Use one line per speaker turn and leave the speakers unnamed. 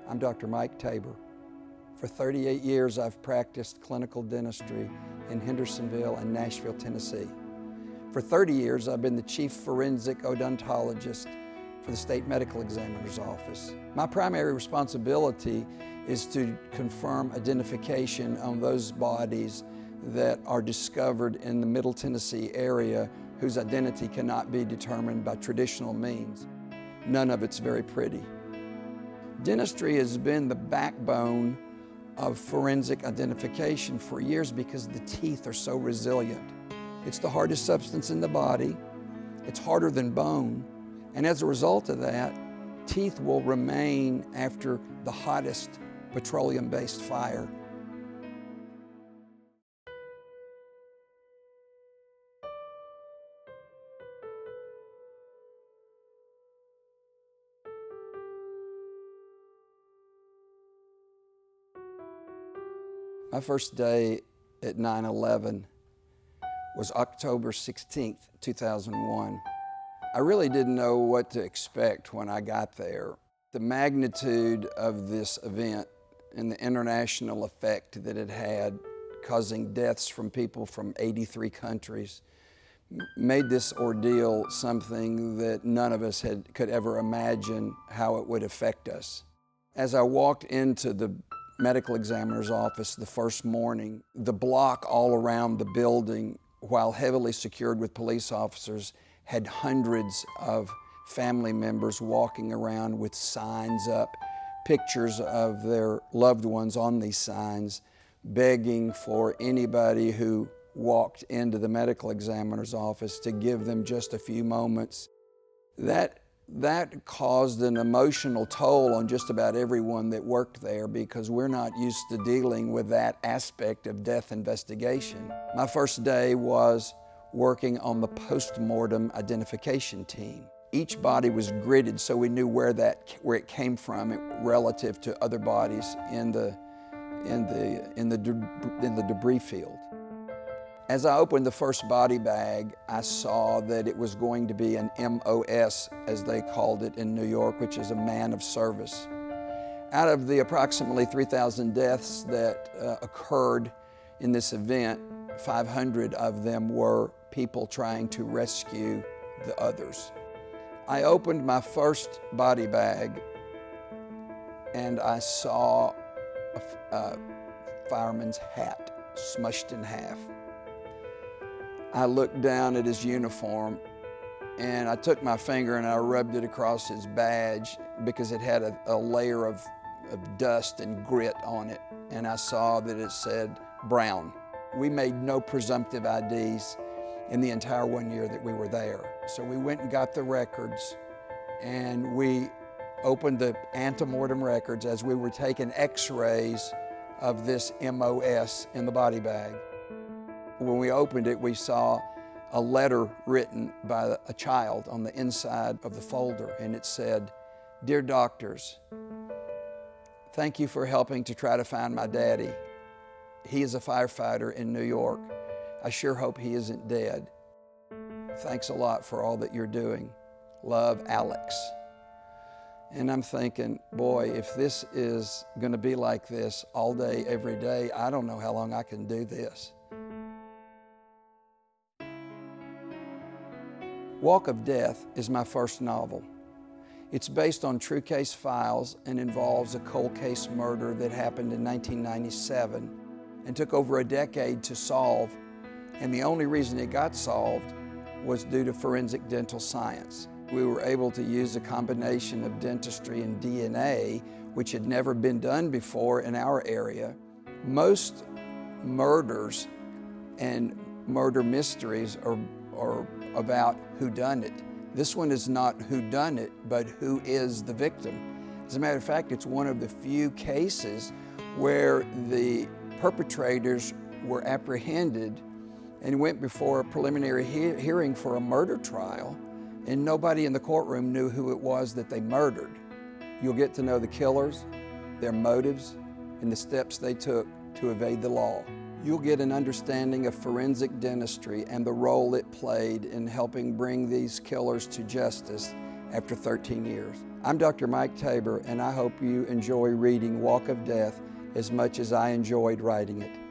I'm Dr. Mike Tabor. For 38 years, I've practiced clinical dentistry in Hendersonville and Nashville, Tennessee. For 30 years, I've been the chief forensic odontologist for the State Medical Examiner's Office. My primary responsibility is to confirm identification on those bodies that are discovered in the Middle Tennessee area whose identity cannot be determined by traditional means. None of it's very pretty. Dentistry has been the backbone of forensic identification for years because the teeth are so resilient. It's the hardest substance in the body, it's harder than bone, and as a result of that, teeth will remain after the hottest petroleum-based fire. My first day at 9/11 was October 16th, 2001. I really didn't know what to expect when I got there. The magnitude of this event and the international effect that it had, causing deaths from people from 83 countries, made this ordeal something that none of us could ever imagine how it would affect us. As I walked into the medical examiner's office the first morning, the block all around the building, while heavily secured with police officers, had hundreds of family members walking around with signs up, pictures of their loved ones on these signs, begging for anybody who walked into the medical examiner's office to give them just a few moments. That caused an emotional toll on just about everyone that worked there because we're not used to dealing with that aspect of death investigation. My first day was working on the post-mortem identification team. Each body was gridded so we knew where it came from relative to other bodies in the debris field. As I opened the first body bag, I saw that it was going to be an MOS, as they called it in New York, which is a man of service. Out of the approximately 3,000 deaths that occurred in this event, 500 of them were people trying to rescue the others. I opened my first body bag and I saw a fireman's hat smushed in half. I looked down at his uniform and I took my finger and I rubbed it across his badge because it had a layer of dust and grit on it, and I saw that it said Brown. We made no presumptive IDs in the entire 1 year that we were there. So we went and got the records and we opened the antemortem records as we were taking x-rays of this MOS in the body bag. When we opened it, we saw a letter written by a child on the inside of the folder, and it said, "Dear doctors, thank you for helping to try to find my daddy. He is a firefighter in New York. I sure hope he isn't dead. Thanks a lot for all that you're doing. Love, Alex." And I'm thinking, boy, if this is going to be like this all day, every day, I don't know how long I can do this. Walk of Death is my first novel. It's based on true case files and involves a cold case murder that happened in 1997 and took over a decade to solve, and the only reason it got solved was due to forensic dental science. We were able to use a combination of dentistry and DNA, which had never been done before in our area. Most murders and murder mysteries are about who done it. This one is not who done it, but who is the victim. As a matter of fact, it's one of the few cases where the perpetrators were apprehended and went before a preliminary hearing for a murder trial, and nobody in the courtroom knew who it was that they murdered. You'll get to know the killers, their motives, and the steps they took to evade the law. You'll get an understanding of forensic dentistry and the role it played in helping bring these killers to justice, after 13 years. I'm Dr. Mike Tabor, and I hope you enjoy reading Walk of Death as much as I enjoyed writing it.